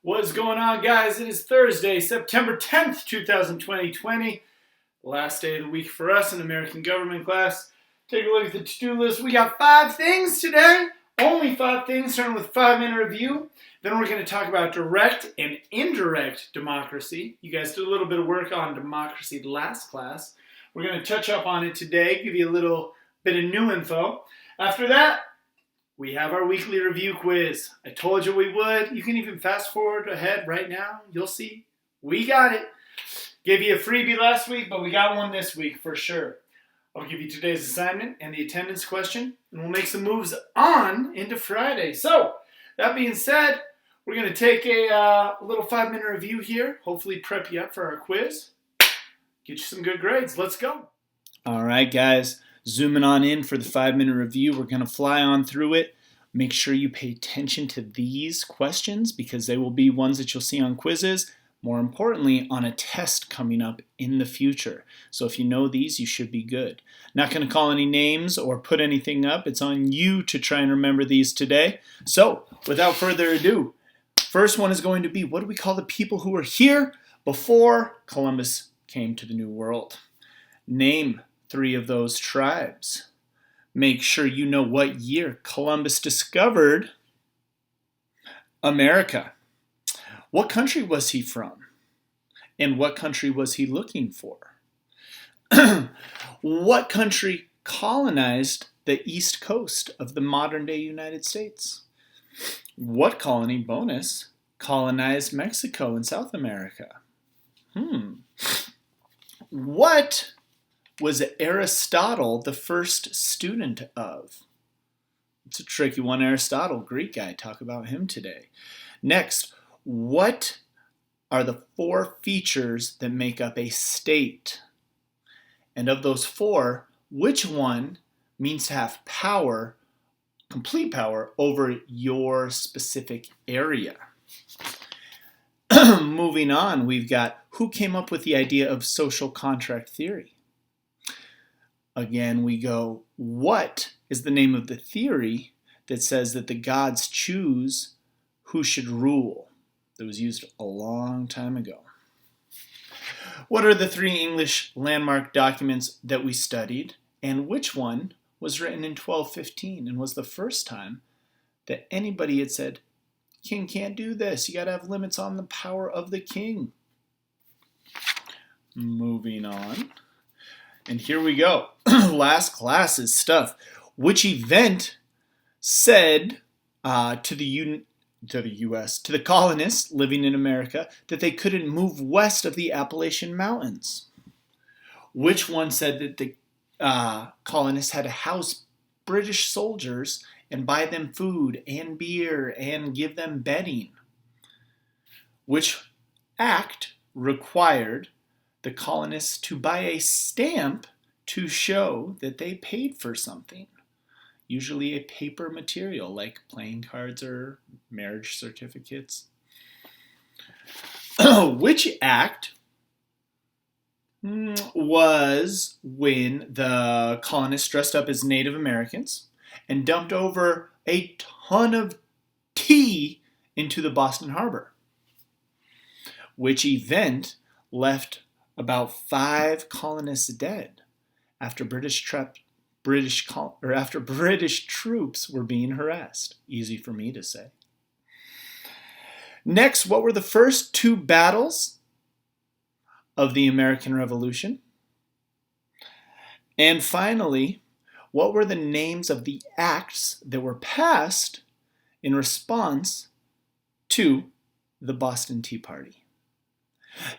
What is going on, guys? It is Thursday, September 10th, 2020. Last day of the week for us in American government class. Take a look at the to-do list. We got 5 things today. Only 5 things, starting with 5-minute review. Then we're going to talk about direct and indirect democracy. You guys did a little bit of work on democracy last class. We're going to touch up on it today, give you a little bit of new info. After that, we have our weekly review quiz. I told you we would. You can even fast forward ahead right now. You'll see. We got it. Gave you a freebie last week, but we got one this week for sure. I'll give you today's assignment and the attendance question, and we'll make some moves on into Friday. So, that being said, we're going to take a little 5-minute review here. Hopefully prep you up for our quiz. Get you some good grades. Let's go. All right, guys. Zooming on in for the 5-minute review. We're going to fly on through it. Make sure you pay attention to these questions because they will be ones that you'll see on quizzes. More importantly, on a test coming up in the future. So if you know these, you should be good. Not going to call any names or put anything up. It's on you to try and remember these today. So without further ado, first one is going to be, what do we call the people who were here before Columbus came to the New World? Name 3 of those tribes. Make sure you know what year Columbus discovered America. What country was he from? And what country was he looking for? What country colonized the east coast of the modern-day United States? What colony, bonus, colonized Mexico and South America? What was Aristotle the first student of? It's a tricky one. Aristotle, Greek guy. Talk about him today. Next, what are the 4 features that make up a state? And of those 4, which one means to have power, complete power, over your specific area? Moving on, we've got who came up with the idea of social contract theory? Again, we go, what is the name of the theory that says that the gods choose who should rule? That was used a long time ago. What are the 3 English landmark documents that we studied? And which one was written in 1215 and was the first time that anybody had said, king can't do this. You got to have limits on the power of the king. Moving on. And here we go. Last class's stuff. Which event said to the colonists living in America that they couldn't move west of the Appalachian Mountains? Which one said that the colonists had to house British soldiers and buy them food and beer and give them bedding? Which act required the colonists to buy a stamp to show that they paid for something? Usually a paper material like playing cards or marriage certificates. Which act was when the colonists dressed up as Native Americans and dumped over a ton of tea into the Boston Harbor? Which event left about 5 colonists dead after British troops were being harassed? Easy for me to say. Next, what were the first 2 battles of the American Revolution? And finally, what were the names of the acts that were passed in response to the Boston Tea Party?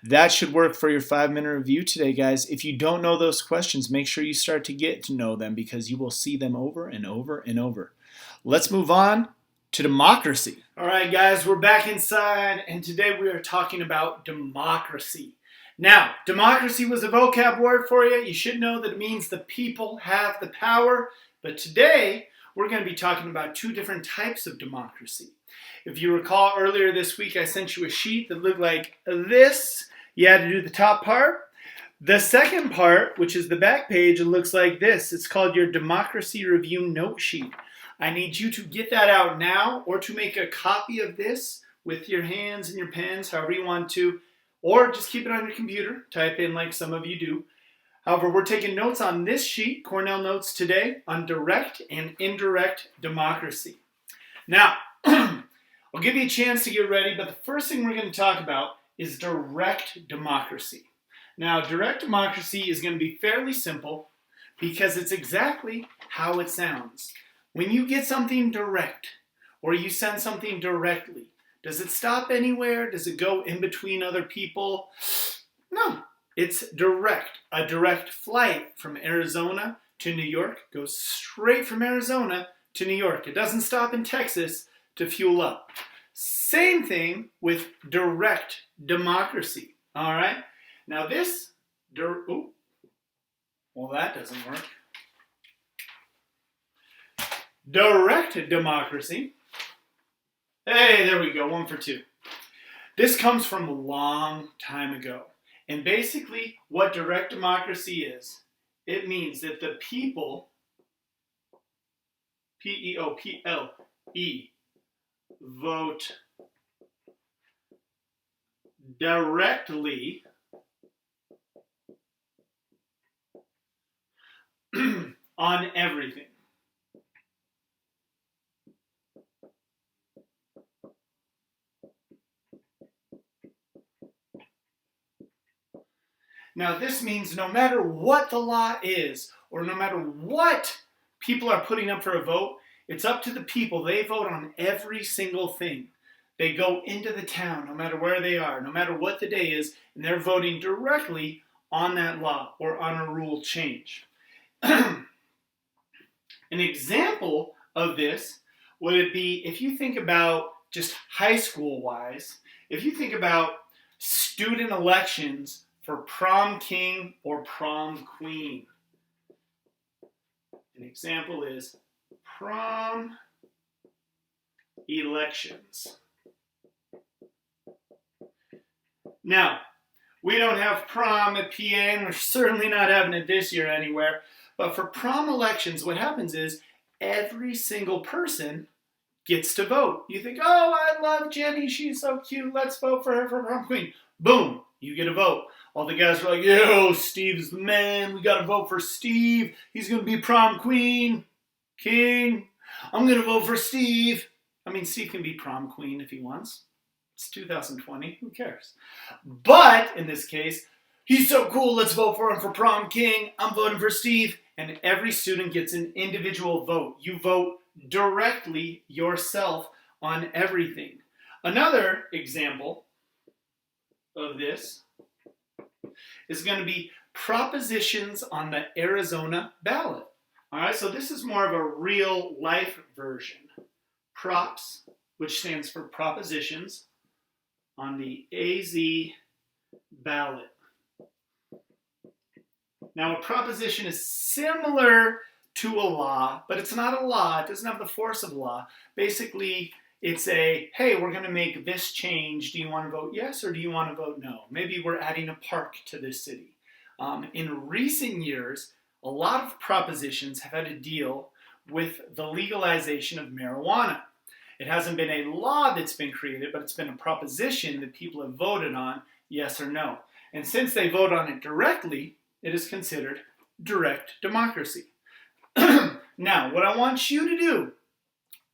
That should work for your 5-minute review today, guys. If you don't know those questions, make sure you start to get to know them because you will see them over and over and over. Let's move on to democracy. All right, guys, we're back inside, and today we are talking about democracy. Now, democracy was a vocab word for you. You should know that it means the people have the power. But today, we're going to be talking about 2 different types of democracy. If you recall, earlier this week, I sent you a sheet that looked like this. You had to do the top part. The second part, which is the back page, it looks like this. It's called your Democracy Review Note Sheet. I need you to get that out now or to make a copy of this with your hands and your pens, however you want to, or just keep it on your computer, type in like some of you do. However, we're taking notes on this sheet, Cornell Notes today, on direct and indirect democracy. Now, I'll give you a chance to get ready, but the first thing we're going to talk about is direct democracy. Now, direct democracy is going to be fairly simple because it's exactly how it sounds. When you get something direct, or you send something directly, does it stop anywhere? Does it go in between other people? No, it's direct. A direct flight from Arizona to New York goes straight from Arizona to New York. It doesn't stop in Texas to fuel up. Same thing with direct democracy. All right? Now this, that doesn't work. Direct democracy. Hey, there we go, 1 for 2. This comes from a long time ago. And basically what direct democracy is, it means that the people, P-E-O-P-L-E, vote directly on everything. Now this means no matter what the law is, or no matter what people are putting up for a vote, it's up to the people. They vote on every single thing. They go into the town, no matter where they are, no matter what the day is, and they're voting directly on that law or on a rule change. An example of this would it be if you think about just high school wise, if you think about student elections for prom king or prom queen. An example is prom elections. Now, we don't have prom at PA, and we're certainly not having it this year anywhere, but for prom elections, what happens is every single person gets to vote. You think, oh, I love Jenny, she's so cute, let's vote for her for prom queen. Boom, you get a vote. All the guys are like, yo, Steve's the man, we gotta vote for Steve, he's gonna be prom queen, king, I'm gonna vote for Steve. I mean, Steve can be prom queen if he wants. It's 2020, who cares? But, in this case, he's so cool, let's vote for him for prom king, I'm voting for Steve. And every student gets an individual vote. You vote directly yourself on everything. Another example of this is going to be propositions on the Arizona ballot. All right, so this is more of a real life version. Props, which stands for propositions, on the AZ ballot. Now, a proposition is similar to a law, but it's not a law. It doesn't have the force of law. Basically, it's a, hey, we're going to make this change. Do you want to vote yes or do you want to vote no? Maybe we're adding a park to this city. In recent years, a lot of propositions have had to deal with the legalization of marijuana. It hasn't been a law that's been created, but it's been a proposition that people have voted on, yes or no. And since they vote on it directly, it is considered direct democracy. Now, what I want you to do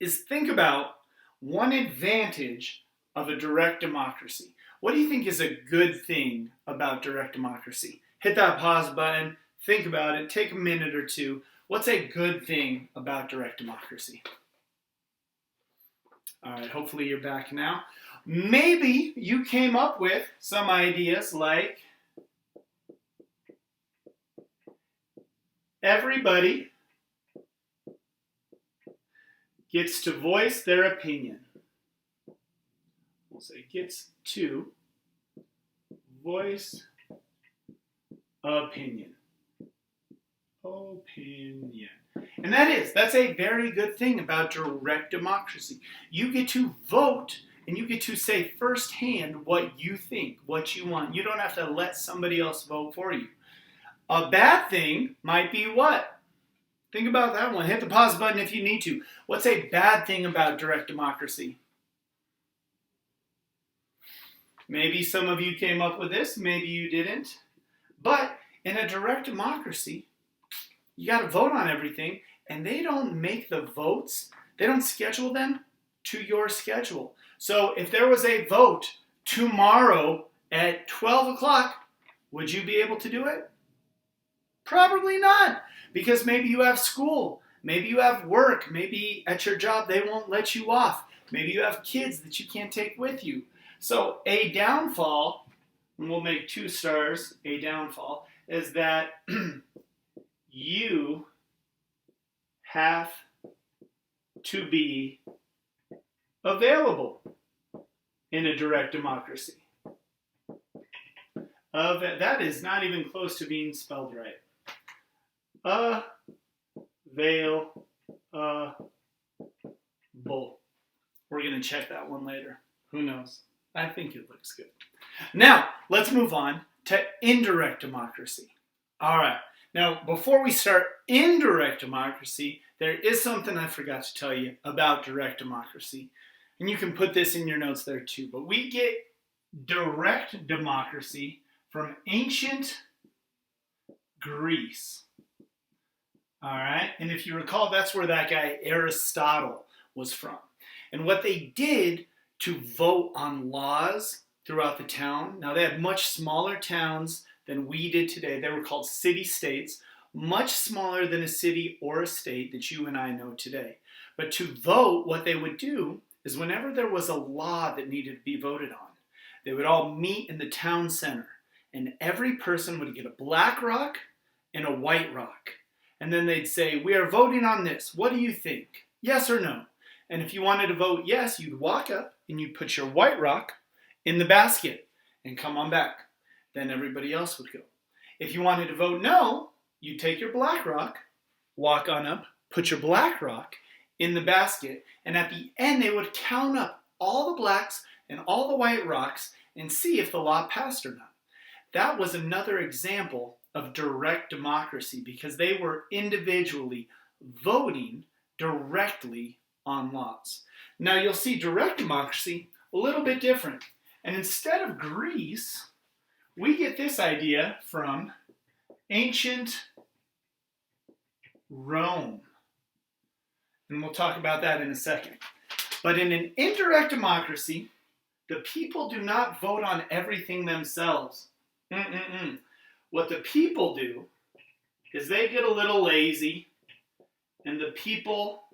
is think about one advantage of a direct democracy. What do you think is a good thing about direct democracy? Hit that pause button, think about it, take a minute or two. What's a good thing about direct democracy? All right, hopefully you're back now. Maybe you came up with some ideas like everybody gets to voice their opinion. We'll say gets to voice opinion. And that's a very good thing about direct democracy. You get to vote and you get to say firsthand what you think, what you want. You don't have to let somebody else vote for you. A bad thing might be what? Think about that one. Hit the pause button if you need to. What's a bad thing about direct democracy? Maybe some of you came up with this, maybe you didn't. But in a direct democracy, you got to vote on everything, and they don't make the votes, they don't schedule them to your schedule. So if there was a vote tomorrow at 12 o'clock, would you be able to do it? Probably not, because maybe you have school, maybe you have work, maybe at your job they won't let you off, maybe you have kids that you can't take with you. So a downfall, and we'll make 2 stars, a downfall, is that you have to be available in a direct democracy. That is not even close to being spelled right. Available. We're going to check that one later. Who knows? I think it looks good. Now, let's move on to indirect democracy. All right. Now, before we start indirect democracy, there is something I forgot to tell you about direct democracy. And you can put this in your notes there too. But we get direct democracy from ancient Greece. All right. And if you recall, that's where that guy Aristotle was from. And what they did to vote on laws throughout the town, now they had much smaller towns than we did today. They were called city-states, much smaller than a city or a state that you and I know today. But to vote, what they would do is whenever there was a law that needed to be voted on, they would all meet in the town center, and every person would get a black rock and a white rock. And then they'd say, we are voting on this. What do you think? Yes or no? And if you wanted to vote yes, you'd walk up and you'd put your white rock in the basket and come on back. Then everybody else would go. If you wanted to vote no, you'd take your black rock, walk on up, put your black rock in the basket, and at the end they would count up all the blacks and all the white rocks and see if the law passed or not. That was another example of direct democracy because they were individually voting directly on laws. Now you'll see direct democracy a little bit different. And instead of Greece, we get this idea from ancient Rome. And we'll talk about that in a second. But in an indirect democracy, the people do not vote on everything themselves. What the people do is they get a little lazy and the people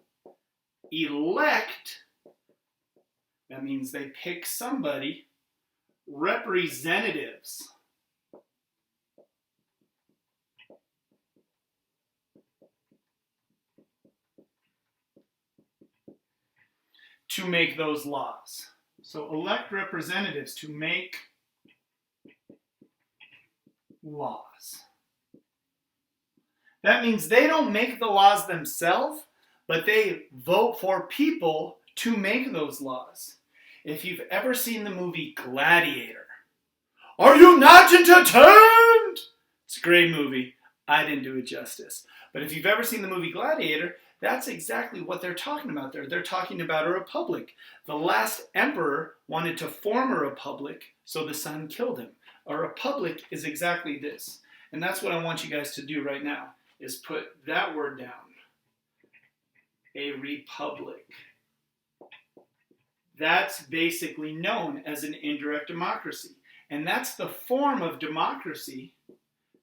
elect, that means they pick somebody, representatives. To make those laws. So elect representatives to make laws. That means they don't make the laws themselves, but they vote for people to make those laws. If you've ever seen the movie Gladiator, are you not entertained? It's a great movie. I didn't do it justice. But if you've ever seen the movie Gladiator, that's exactly what they're talking about there. They're talking about a republic. The last emperor wanted to form a republic, so the son killed him. A republic is exactly this. And that's what I want you guys to do right now, is put that word down. A republic. That's basically known as an indirect democracy. And that's the form of democracy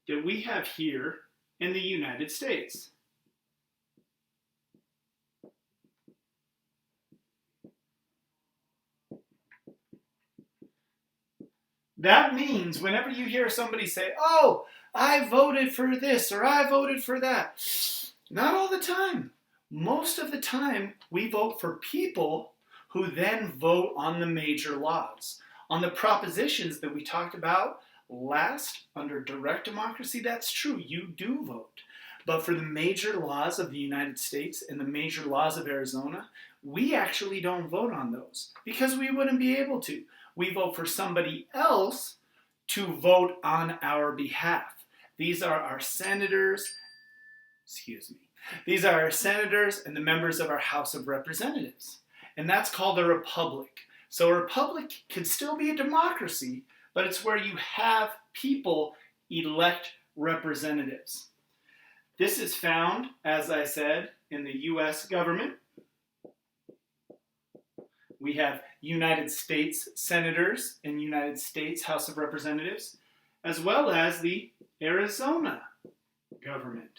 that we have here in the United States. That means whenever you hear somebody say, oh, I voted for this or I voted for that. Not all the time. Most of the time, we vote for people who then vote on the major laws. On the propositions that we talked about last under direct democracy, that's true. You do vote. But for the major laws of the United States and the major laws of Arizona, we actually don't vote on those because we wouldn't be able to. We vote for somebody else to vote on our behalf. These are our senators, These are our senators and the members of our House of Representatives. And that's called a republic. So a republic can still be a democracy, but it's where you have people elect representatives. This is found, as I said, in the U.S. government. We have United States senators and United States House of Representatives, as well as the Arizona government.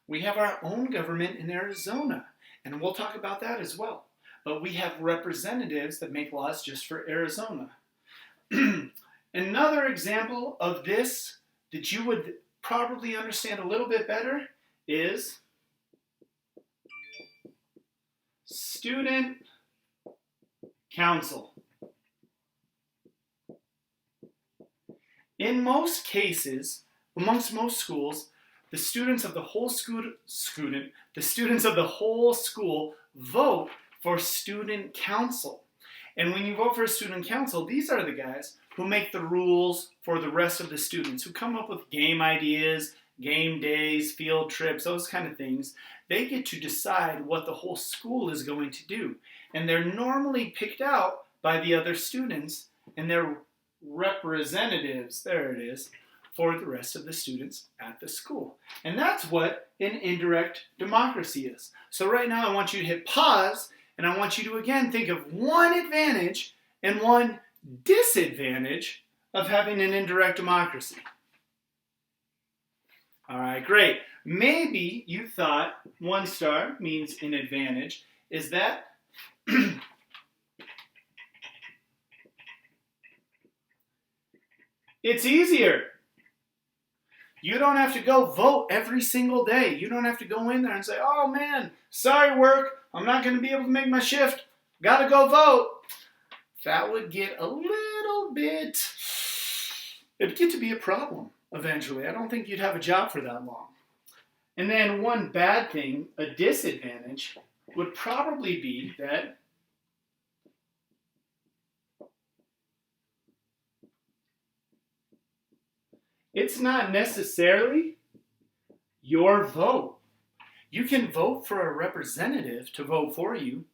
We have our own government in Arizona, and we'll talk about that as well. But we have representatives that make laws just for Arizona. Another example of this that you would probably understand a little bit better is student council. In most cases, amongst most schools, the students of the whole school vote for student council. And when you vote for a student council, these are the guys who make the rules for the rest of the students, who come up with game ideas, game days, field trips, those kind of things. They get to decide what the whole school is going to do. And they're normally picked out by the other students, and they're representatives, there it is, for the rest of the students at the school. And that's what an indirect democracy is. So right now I want you to hit pause, and I want you to again think of one advantage and one disadvantage of having an indirect democracy. All right, great. Maybe you thought 1 star means an advantage. Is that it's easier. You don't have to go vote every single day. You don't have to go in there and say, oh man, sorry work, I'm not going to be able to make my shift. Got to go vote. That would get a little bit, it'd get to be a problem eventually. I don't think you'd have a job for that long. And then one bad thing, a disadvantage, would probably be that it's not necessarily your vote. You can vote for a representative to vote for you,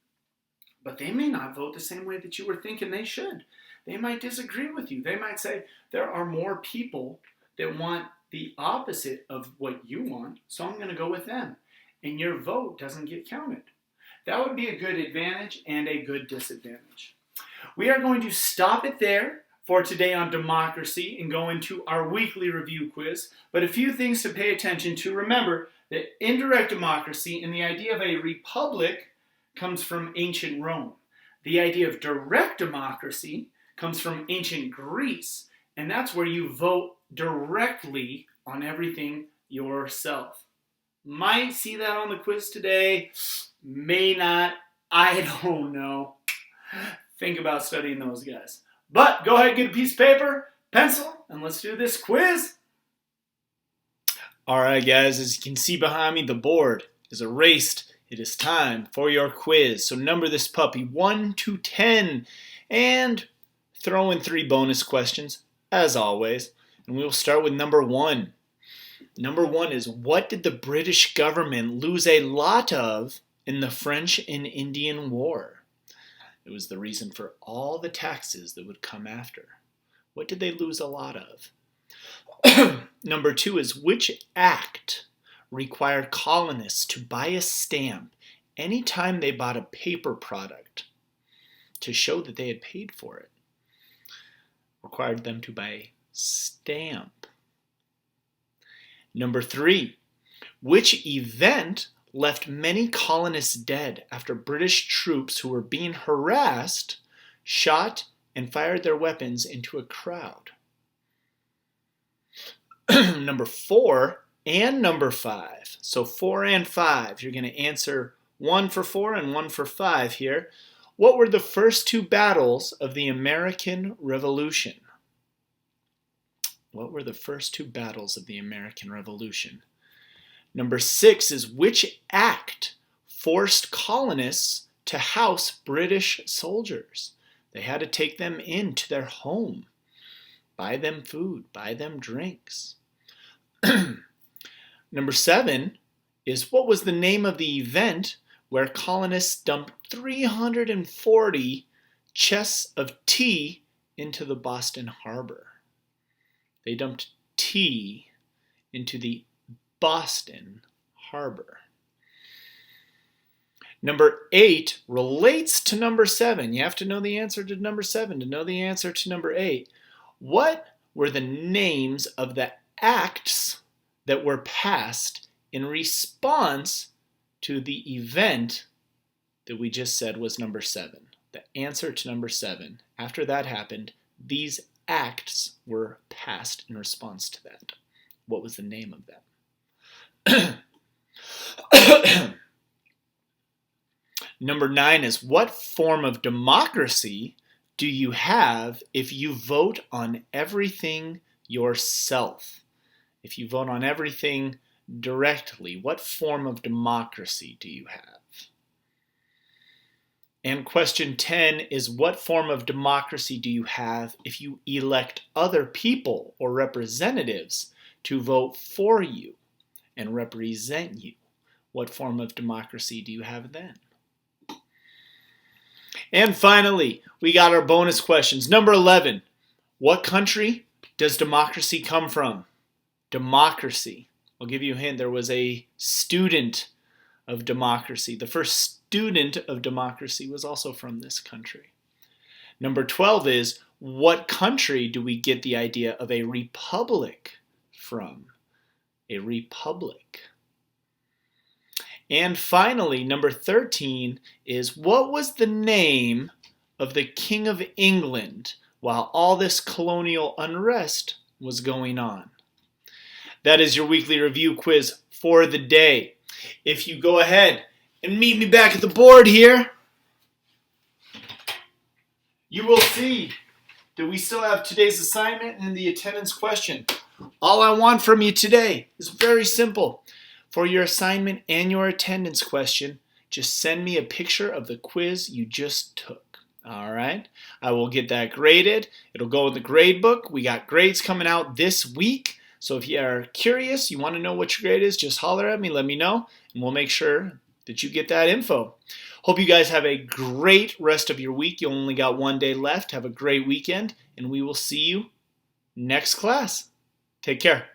but they may not vote the same way that you were thinking they should. They might disagree with you. They might say there are more people that want the opposite of what you want, so I'm going to go with them. And your vote doesn't get counted. That would be a good advantage and a good disadvantage. We are going to stop it there for today on democracy and go into our weekly review quiz. But a few things to pay attention to. Remember that indirect democracy and the idea of a republic comes from ancient Rome. The idea of direct democracy comes from ancient Greece, and that's where you vote directly on everything yourself. Might see that on the quiz today, may not, I don't know. Think about studying those guys. But go ahead, get a piece of paper, pencil, and let's do this quiz. All right, guys, as you can see behind me, the board is erased. It is time for your quiz. So number this puppy 1 to 10 and throw in 3 bonus questions, as always. And we'll start with number 1. Number 1 is, what did the British government lose a lot of in the French and Indian War? It was the reason for all the taxes that would come after. What did they lose a lot of? Number 2 is, which act required colonists to buy a stamp anytime they bought a paper product to show that they had paid for it? Required them to buy a stamp. Number 3, which event left many colonists dead after British troops who were being harassed shot and fired their weapons into a crowd? Number 4 and number 5. So 4 and 5. You're going to answer 1 for 4 and 1 for 5 here. What were the first 2 battles of the American Revolution? What were the first 2 battles of the American Revolution? Number 6 is, which act forced colonists to house British soldiers? They had to take them into their home, buy them food, buy them drinks. Number 7 is, what was the name of the event where colonists dumped 340 chests of tea into the Boston Harbor? They dumped tea into the Boston Harbor. Number 8 relates to number 7. You have to know the answer to number 7 to know the answer to number 8. What were the names of the acts that were passed in response to the event that we just said was number 7? The answer to number 7. After that happened, these acts were passed in response to that. What was the name of them? Number 9 is, what form of democracy do you have if you vote on everything yourself? If you vote on everything directly, what form of democracy do you have? And question 10 is, what form of democracy do you have if you elect other people or representatives to vote for you and represent you? What form of democracy do you have then? And finally, we got our bonus questions. Number 11, what country does democracy come from? Democracy. I'll give you a hint. There was a student of democracy. The first student of democracy was also from this country. Number 12 is, what country do we get the idea of a republic from? A republic. And finally, number 13 is, what was the name of the King of England while all this colonial unrest was going on? That is your weekly review quiz for the day. If you go ahead and meet me back at the board here, you will see that we still have today's assignment and the attendance question. All I want from you today is very simple. For your assignment and your attendance question, just send me a picture of the quiz you just took. All right? I will get that graded. It'll go in the grade book. We got grades coming out this week. So if you are curious, you want to know what your grade is, just holler at me, let me know, and we'll make sure that you get that info. Hope you guys have a great rest of your week. You only got one day left. Have a great weekend, and we will see you next class. Take care.